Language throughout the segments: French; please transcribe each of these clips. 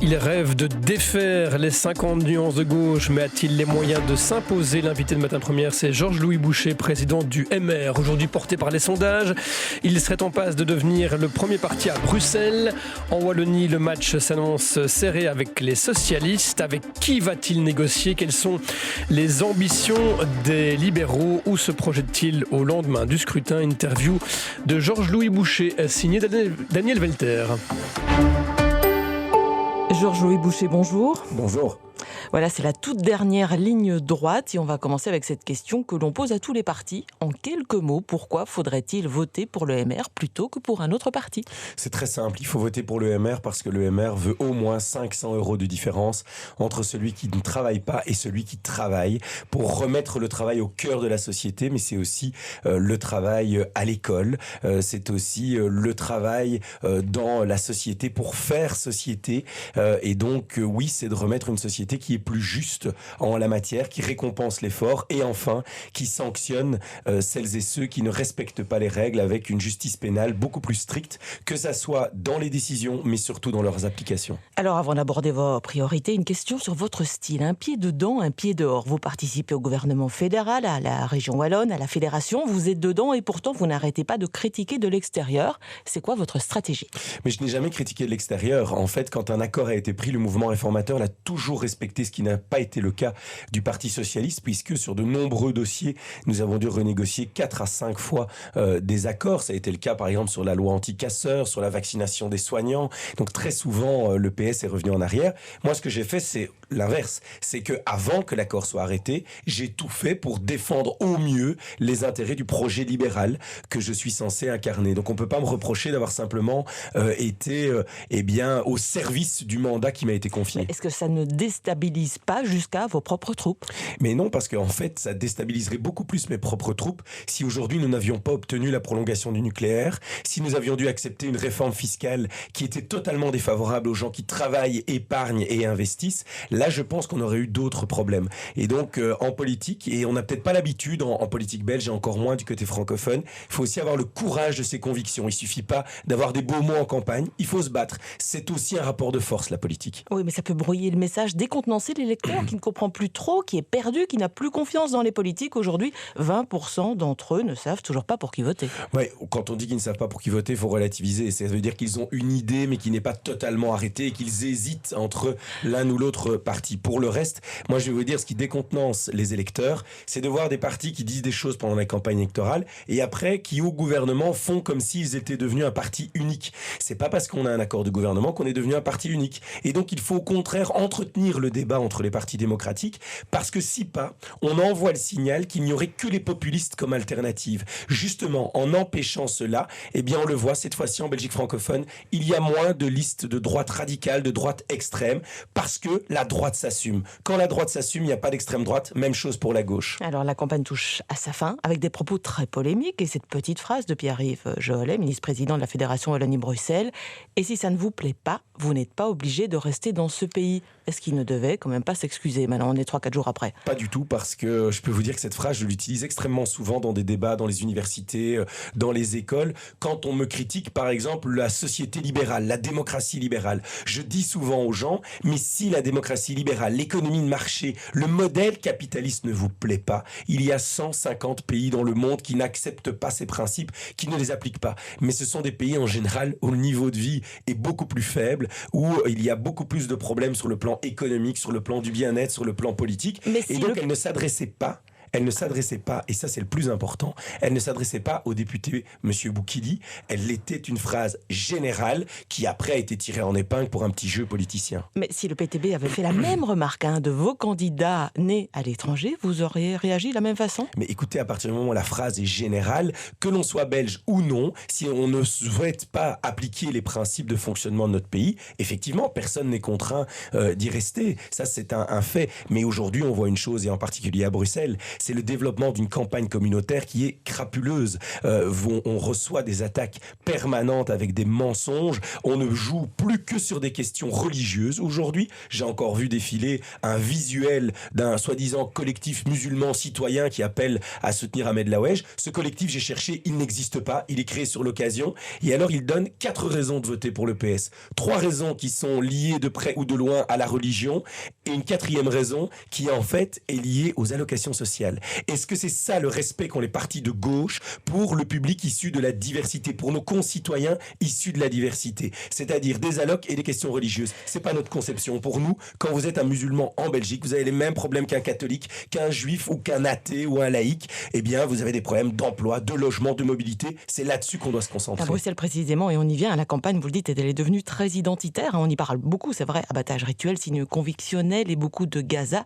Il rêve de défaire les 50 nuances de gauche, mais a-t-il les moyens de s'imposer? L'invité de Matin Première, c'est Georges-Louis Bouchet, président du MR. Aujourd'hui porté par les sondages, il serait en passe de devenir le premier parti à Bruxelles. En Wallonie, le match s'annonce serré avec les socialistes. Avec qui va-t-il négocier? Quelles sont les ambitions des libéraux? Où se projette-t-il au lendemain du scrutin? Interview de Georges-Louis Bouchet, signé Daniel Welter. Georges-Louis Bouchet, bonjour. Bonjour. Voilà, c'est la toute dernière ligne droite et on va commencer avec cette question que l'on pose à tous les partis. En quelques mots, pourquoi faudrait-il voter pour le MR plutôt que pour un autre parti? C'est très simple, il faut voter pour le MR parce que le MR veut au moins 500 € de différence entre celui qui ne travaille pas et celui qui travaille pour remettre le travail au cœur de la société, mais c'est aussi le travail à l'école, c'est aussi le travail dans la société pour faire société et donc oui, c'est de remettre une société qui est plus juste en la matière, qui récompense l'effort et enfin qui sanctionne celles et ceux qui ne respectent pas les règles avec une justice pénale beaucoup plus stricte, que ça soit dans les décisions mais surtout dans leurs applications. Alors avant d'aborder vos priorités, une question sur votre style. Un pied dedans, un pied dehors. Vous participez au gouvernement fédéral, à la région wallonne, à la fédération, vous êtes dedans et pourtant vous n'arrêtez pas de critiquer de l'extérieur. C'est quoi votre stratégie? Mais je n'ai jamais critiqué de l'extérieur. En fait, quand un accord a été pris, le mouvement réformateur l'a toujours respecté, ce qui n'a pas été le cas du Parti socialiste, puisque sur de nombreux dossiers, nous avons dû renégocier 4 à 5 fois des accords. Ça a été le cas, par exemple, sur la loi anti-casseurs, sur la vaccination des soignants. Donc très souvent, le PS est revenu en arrière. Moi, ce que j'ai fait, c'est l'inverse. C'est que avant que l'accord soit arrêté, j'ai tout fait pour défendre au mieux les intérêts du projet libéral que je suis censé incarner. Donc on peut pas me reprocher d'avoir simplement été au service du mandat qui m'a été confié. Est-ce que ça ne déstabilise pas jusqu'à vos propres troupes? Mais non, parce qu'en fait, ça déstabiliserait beaucoup plus mes propres troupes si aujourd'hui nous n'avions pas obtenu la prolongation du nucléaire, si nous avions dû accepter une réforme fiscale qui était totalement défavorable aux gens qui travaillent, épargnent et investissent. Là, je pense qu'on aurait eu d'autres problèmes. Et donc, en politique, et on n'a peut-être pas l'habitude en politique belge et encore moins du côté francophone, il faut aussi avoir le courage de ses convictions. Il suffit pas d'avoir des beaux mots en campagne, il faut se battre. C'est aussi un rapport de force, la politique. Oui, mais ça peut brouiller le message, décontenancer l'électeur qui ne comprend plus trop, qui est perdu, qui n'a plus confiance dans les politiques. Aujourd'hui, 20% d'entre eux ne savent toujours pas pour qui voter. Oui, quand on dit qu'ils ne savent pas pour qui voter, il faut relativiser. Ça veut dire qu'ils ont une idée, mais qui n'est pas totalement arrêtée et qu'ils hésitent entre l'un ou l'autre parti. Pour le reste, moi je vais vous dire, ce qui décontenance les électeurs, c'est de voir des partis qui disent des choses pendant la campagne électorale et après qui au gouvernement font comme s'ils étaient devenus un parti unique. C'est pas parce qu'on a un accord de gouvernement qu'on est devenu un parti unique. Et donc il faut au contraire entretenir le débat entre les partis démocratiques, parce que si pas, on envoie le signal qu'il n'y aurait que les populistes comme alternative. Justement, en empêchant cela, eh bien on le voit cette fois-ci en Belgique francophone, il y a moins de listes de droite radicale, de droite extrême, parce que la droite s'assume. Quand la droite s'assume, il n'y a pas d'extrême droite, même chose pour la gauche. Alors la campagne touche à sa fin, avec des propos très polémiques, et cette petite phrase de Pierre-Yves Johollet, ministre-président de la Fédération Wallonie-Bruxelles, « Et si ça ne vous plaît pas, vous n'êtes pas obligé de rester dans ce pays ». Est-ce qu'il ne devait quand même pas s'excuser? Maintenant, on est 3-4 jours après. Pas du tout, parce que je peux vous dire que cette phrase, je l'utilise extrêmement souvent dans des débats, dans les universités, dans les écoles. Quand on me critique, par exemple, la société libérale, la démocratie libérale, je dis souvent aux gens, mais si la démocratie libérale, l'économie de marché, le modèle capitaliste ne vous plaît pas, il y a 150 pays dans le monde qui n'acceptent pas ces principes, qui ne les appliquent pas. Mais ce sont des pays en général où le niveau de vie est beaucoup plus faible, où il y a beaucoup plus de problèmes sur le plan économique, sur le plan du bien-être, sur le plan politique. Et donc elle ne s'adressait pas, et ça c'est le plus important, elle ne s'adressait pas au député M. Boukili, elle était une phrase générale qui après a été tirée en épingle pour un petit jeu politicien. Mais si le PTB avait fait la même remarque à un de vos candidats nés à l'étranger, vous auriez réagi de la même façon? Mais écoutez, à partir du moment où la phrase est générale, que l'on soit belge ou non, si on ne souhaite pas appliquer les principes de fonctionnement de notre pays, effectivement, personne n'est contraint d'y rester. Ça, c'est un fait. Mais aujourd'hui, on voit une chose, et en particulier à Bruxelles, c'est le développement d'une campagne communautaire qui est crapuleuse. On reçoit des attaques permanentes avec des mensonges. On ne joue plus que sur des questions religieuses. Aujourd'hui, j'ai encore vu défiler un visuel d'un soi-disant collectif musulman citoyen qui appelle à soutenir Ahmed Laouej. Ce collectif, j'ai cherché, il n'existe pas. Il est créé sur l'occasion. Et alors, il donne 4 raisons de voter pour le PS. 3 raisons qui sont liées de près ou de loin à la religion et une 4e raison qui, en fait, est liée aux allocations sociales. Est-ce que c'est ça le respect qu'ont les partis de gauche pour le public issu de la diversité, pour nos concitoyens issus de la diversité, c'est-à-dire des allocs et des questions religieuses? C'est pas notre conception. Pour nous, quand vous êtes un musulman en Belgique, vous avez les mêmes problèmes qu'un catholique, qu'un juif ou qu'un athée ou un laïc. Eh bien, vous avez des problèmes d'emploi, de logement, de mobilité. C'est là-dessus qu'on doit se concentrer. À Bruxelles précisément, et on y vient, la campagne, vous le dites, elle est devenue très identitaire. On y parle beaucoup, c'est vrai, abattage rituel, signe convictionnel et beaucoup de Gaza.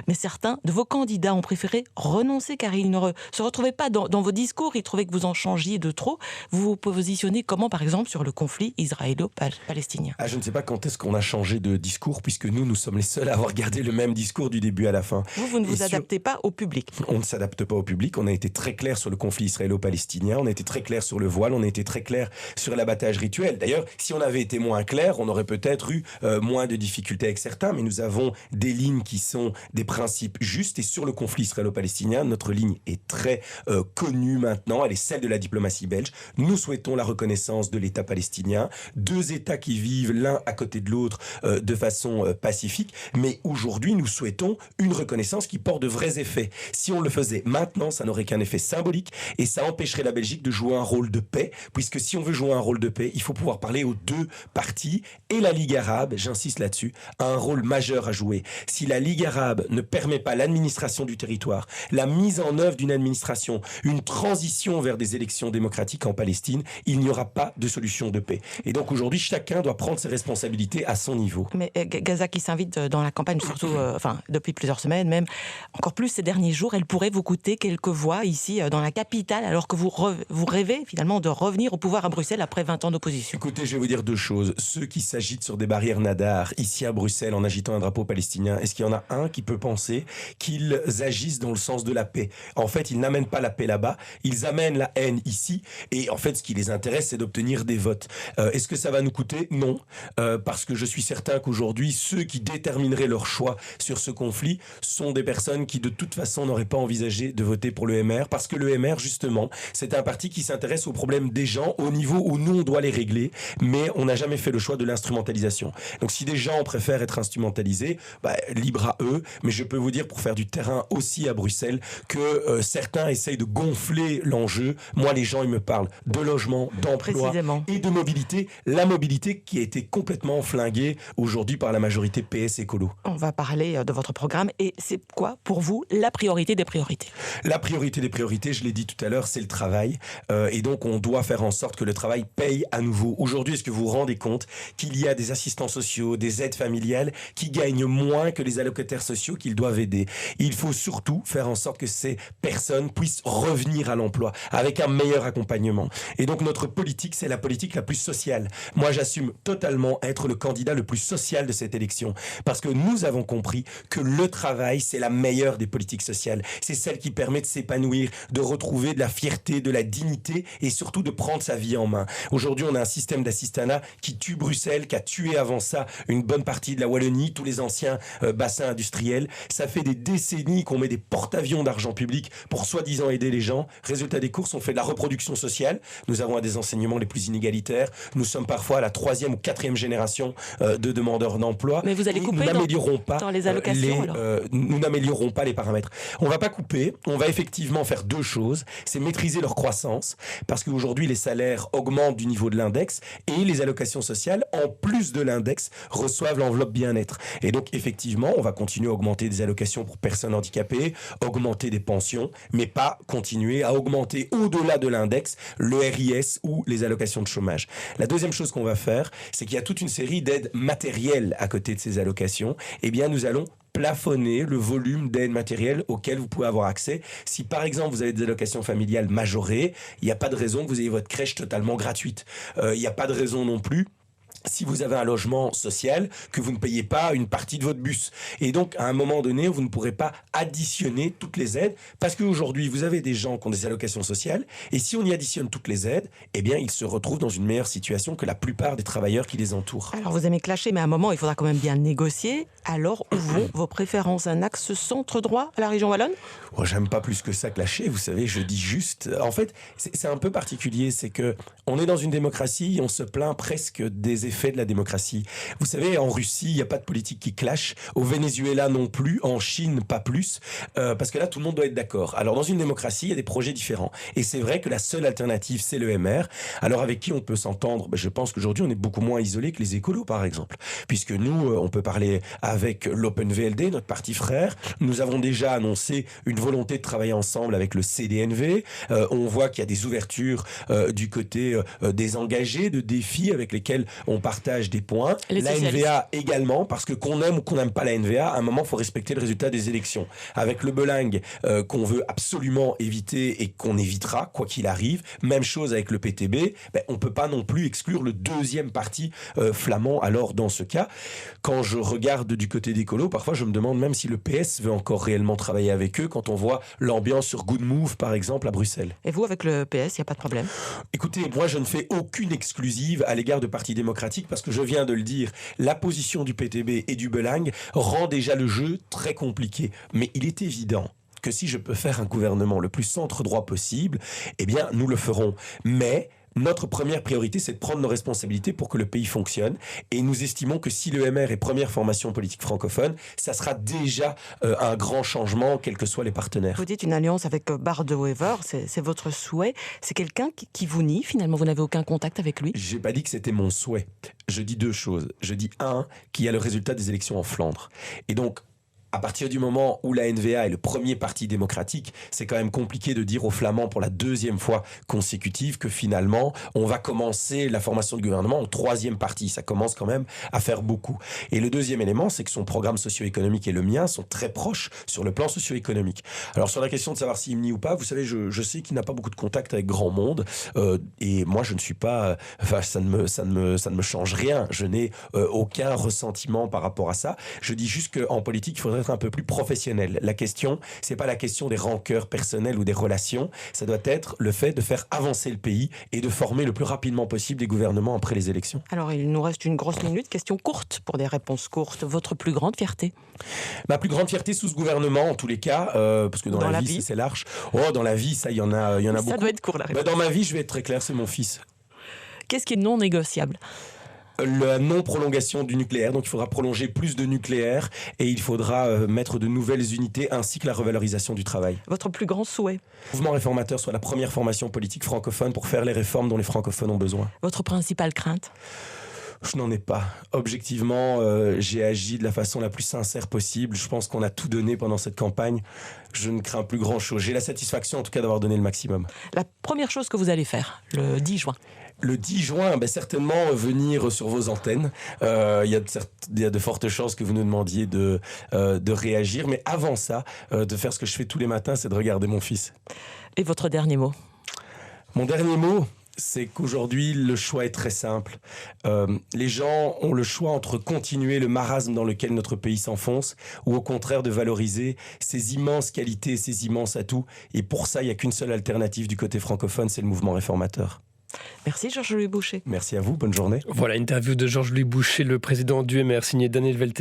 Mais certains de vos candidats ont préféré renoncer car ils ne se retrouvaient pas dans vos discours. Ils trouvaient que vous en changiez de trop. Vous vous positionnez comment, par exemple, sur le conflit israélo-palestinien? Je ne sais pas quand est-ce qu'on a changé de discours, puisque nous sommes les seuls à avoir gardé le même discours du début à la fin. Vous ne vous adaptez pas au public. On ne s'adapte pas au public. On a été très clair sur le conflit israélo-palestinien. On a été très clair sur le voile. On a été très clair sur l'abattage rituel. D'ailleurs, si on avait été moins clair, on aurait peut-être eu moins de difficultés avec certains, mais nous avons des lignes qui sont des principes justes. Et sur le conflit israélo-palestinien, notre ligne est très connue maintenant. Elle est celle de la diplomatie belge. Nous souhaitons la reconnaissance de l'État palestinien. 2 États qui vivent l'un à côté de l'autre de façon pacifique. Mais aujourd'hui, nous souhaitons une reconnaissance qui porte de vrais effets. Si on le faisait maintenant, ça n'aurait qu'un effet symbolique et ça empêcherait la Belgique de jouer un rôle de paix, puisque si on veut jouer un rôle de paix, il faut pouvoir parler aux 2 parties. Et la Ligue arabe, j'insiste là-dessus, a un rôle majeur à jouer. Si la Ligue arabe ne permet pas l'administration du territoire, la mise en œuvre d'une administration, une transition vers des élections démocratiques en Palestine, il n'y aura pas de solution de paix. Et donc aujourd'hui, chacun doit prendre ses responsabilités à son niveau. Mais Gaza qui s'invite dans la campagne, surtout depuis plusieurs semaines même, encore plus ces derniers jours, elle pourrait vous coûter quelques voix ici dans la capitale, alors que vous rêvez finalement de revenir au pouvoir à Bruxelles après 20 ans d'opposition. Écoutez, je vais vous dire 2 choses. Ceux qui s'agitent sur des barrières nadar, ici à Bruxelles, en agitant un drapeau palestinien, est-ce qu'il y en a un qui peut penser qu'ils agissent dans le sens de la paix? En fait, ils n'amènent pas la paix là-bas, ils amènent la haine ici, et en fait, ce qui les intéresse, c'est d'obtenir des votes. Est-ce que ça va nous coûter? Non, parce que je suis certain qu'aujourd'hui, ceux qui détermineraient leur choix sur ce conflit sont des personnes qui, de toute façon, n'auraient pas envisagé de voter pour le MR, parce que le MR, justement, c'est un parti qui s'intéresse aux problèmes des gens au niveau où nous, on doit les régler, mais on n'a jamais fait le choix de l'instrumentalisation. Donc, si des gens préfèrent être instrumentalisés, libre à eux, mais je peux vous dire, pour faire du terrain aussi à Bruxelles, que certains essayent de gonfler l'enjeu. Moi, les gens, ils me parlent de logement, d'emploi et de mobilité. La mobilité qui a été complètement flinguée aujourd'hui par la majorité PS écolo. On va parler de votre programme, et c'est quoi, pour vous, la priorité des priorités? La priorité des priorités, je l'ai dit tout à l'heure, c'est le travail. Et donc, on doit faire en sorte que le travail paye à nouveau. Aujourd'hui, est-ce que vous vous rendez compte qu'il y a des assistants sociaux, des aides familiales qui gagnent moins que les allocataires sociaux qu'ils doivent aider? Il faut surtout faire en sorte que ces personnes puissent revenir à l'emploi avec un meilleur accompagnement. Et donc, notre politique, c'est la politique la plus sociale. Moi, j'assume totalement être le candidat le plus social de cette élection, parce que nous avons compris que le travail, c'est la meilleure des politiques sociales. C'est celle qui permet de s'épanouir, de retrouver de la fierté, de la dignité et surtout de prendre sa vie en main. Aujourd'hui, on a un système d'assistanat qui tue Bruxelles, qui a tué avant ça une bonne partie de la Wallonie, tous les anciens bassins industriels. Ça fait des décennies qu'on met des porte-avions d'argent public pour soi-disant aider les gens. Résultat des courses, on fait de la reproduction sociale. Nous avons un des enseignements les plus inégalitaires. Nous sommes parfois à la 3e ou 4e génération de demandeurs d'emploi. Mais vous allez couper dans les allocations nous n'améliorons pas les paramètres. On va pas couper, on va effectivement faire 2 choses. C'est maîtriser leur croissance, parce qu'aujourd'hui les salaires augmentent du niveau de l'index et les allocations sociales, en plus de l'index, reçoivent l'enveloppe bien-être. Et donc effectivement, on va continuer à augmenter des allocations pour personnes handicapées, augmenter des pensions, mais pas continuer à augmenter au-delà de l'index le RIS ou les allocations de chômage. La deuxième chose qu'on va faire, c'est qu'il y a toute une série d'aides matérielles à côté de ces allocations. Eh bien, nous allons plafonner le volume d'aide matérielle auquel vous pouvez avoir accès. Si par exemple vous avez des allocations familiales majorées, il n'y a pas de raison que vous ayez votre crèche totalement gratuite. Il n'y a pas de raison non plus si vous avez un logement social, que vous ne payez pas une partie de votre bus. Et donc, à un moment donné, vous ne pourrez pas additionner toutes les aides, parce qu'aujourd'hui, vous avez des gens qui ont des allocations sociales, et si on y additionne toutes les aides, eh bien, ils se retrouvent dans une meilleure situation que la plupart des travailleurs qui les entourent. Alors, vous aimez clasher, mais à un moment, il faudra quand même bien négocier. Alors, où vont vos préférences? Un axe centre-droit à la région wallonne? Oh, j'aime pas plus que ça clasher, vous savez, je dis juste... En fait, c'est un peu particulier, c'est que on est dans une démocratie, et on se plaint presque des effets de la démocratie. Vous savez, en Russie, il n'y a pas de politique qui clash. Au Venezuela non plus. En Chine, pas plus. Parce que là, tout le monde doit être d'accord. Alors, dans une démocratie, il y a des projets différents. Et c'est vrai que la seule alternative, c'est le MR. Alors, avec qui on peut s'entendre? Je pense qu'aujourd'hui, on est beaucoup moins isolé que les écolos, par exemple. Puisque nous, on peut parler avec l'OpenVLD, notre parti frère. Nous avons déjà annoncé une volonté de travailler ensemble avec le CDNV. On voit qu'il y a des ouvertures du côté des engagés, de défis avec lesquels on partage des points. La NVA également, parce que qu'on aime ou qu'on n'aime pas la NVA, à un moment, il faut respecter le résultat des élections. Avec le Belingue, qu'on veut absolument éviter et qu'on évitera, quoi qu'il arrive. Même chose avec le PTB. On ne peut pas non plus exclure le deuxième parti flamand. Alors, dans ce cas, quand je regarde du côté d'écolo, parfois, je me demande même si le PS veut encore réellement travailler avec eux quand on voit l'ambiance sur Good Move, par exemple, à Bruxelles. Et vous, avec le PS, il n'y a pas de problème? Écoutez, moi, je ne fais aucune exclusive à l'égard de partis démocratiques parce que je viens de le dire, la position du PTB et du Belingue rend déjà le jeu très compliqué. Mais il est évident que si je peux faire un gouvernement le plus centre-droit possible, eh bien, nous le ferons. Mais notre première priorité, c'est de prendre nos responsabilités pour que le pays fonctionne. Et nous estimons que si le MR est première formation politique francophone, ça sera déjà un grand changement, quels que soient les partenaires. Vous dites une alliance avec Bart De Wever, c'est votre souhait. C'est quelqu'un qui vous nie, finalement, vous n'avez aucun contact avec lui? J'ai pas dit que c'était mon souhait. Je dis deux choses. Je dis qu'il y a le résultat des élections en Flandre. Et donc, à partir du moment où la NVA est le premier parti démocratique, c'est quand même compliqué de dire aux Flamands pour la deuxième fois consécutive que finalement, on va commencer la formation du gouvernement en troisième parti. Ça commence quand même à faire beaucoup. Et le deuxième élément, c'est que son programme socio-économique et le mien sont très proches sur le plan socio-économique. Alors sur la question de savoir s'il me nie ou pas, vous savez, je sais qu'il n'a pas beaucoup de contact avec grand monde. Et moi, je ne suis pas... ça ne me change rien. Je n'ai aucun ressentiment par rapport à ça. Je dis juste qu'en politique, il faudrait être un peu plus professionnel. La question, c'est pas la question des rancœurs personnelles ou des relations, ça doit être le fait de faire avancer le pays et de former le plus rapidement possible des gouvernements après les élections. Alors, il nous reste une grosse minute. Question courte pour des réponses courtes. Votre plus grande fierté? Ma plus grande fierté sous ce gouvernement, en tous les cas, parce que dans la vie, c'est large. Oh, dans la vie, ça, il y en a beaucoup. Ça doit être court, la réponse. Dans ma vie, je vais être très clair, c'est mon fils. Qu'est-ce qui est non négociable? La non-prolongation du nucléaire, donc il faudra prolonger plus de nucléaire et il faudra mettre de nouvelles unités ainsi que la revalorisation du travail. Votre plus grand souhait? Le mouvement réformateur soit la première formation politique francophone pour faire les réformes dont les francophones ont besoin. Votre principale crainte? Je n'en ai pas. Objectivement, j'ai agi de la façon la plus sincère possible. Je pense qu'on a tout donné pendant cette campagne. Je ne crains plus grand-chose. J'ai la satisfaction en tout cas d'avoir donné le maximum. La première chose que vous allez faire le 10 juin? Le 10 juin, certainement venir sur vos antennes. Il y a de fortes chances que vous nous demandiez de réagir. Mais avant ça, de faire ce que je fais tous les matins, c'est de regarder mon fils. Et votre dernier mot? Mon dernier mot, c'est qu'aujourd'hui, le choix est très simple. Les gens ont le choix entre continuer le marasme dans lequel notre pays s'enfonce ou au contraire de valoriser ses immenses qualités, ses immenses atouts. Et pour ça, il n'y a qu'une seule alternative du côté francophone, c'est le mouvement réformateur. Merci Georges-Louis Boucher. Merci à vous, bonne journée. Voilà, interview de Georges-Louis Boucher, le président du MR, signé Daniel Welter.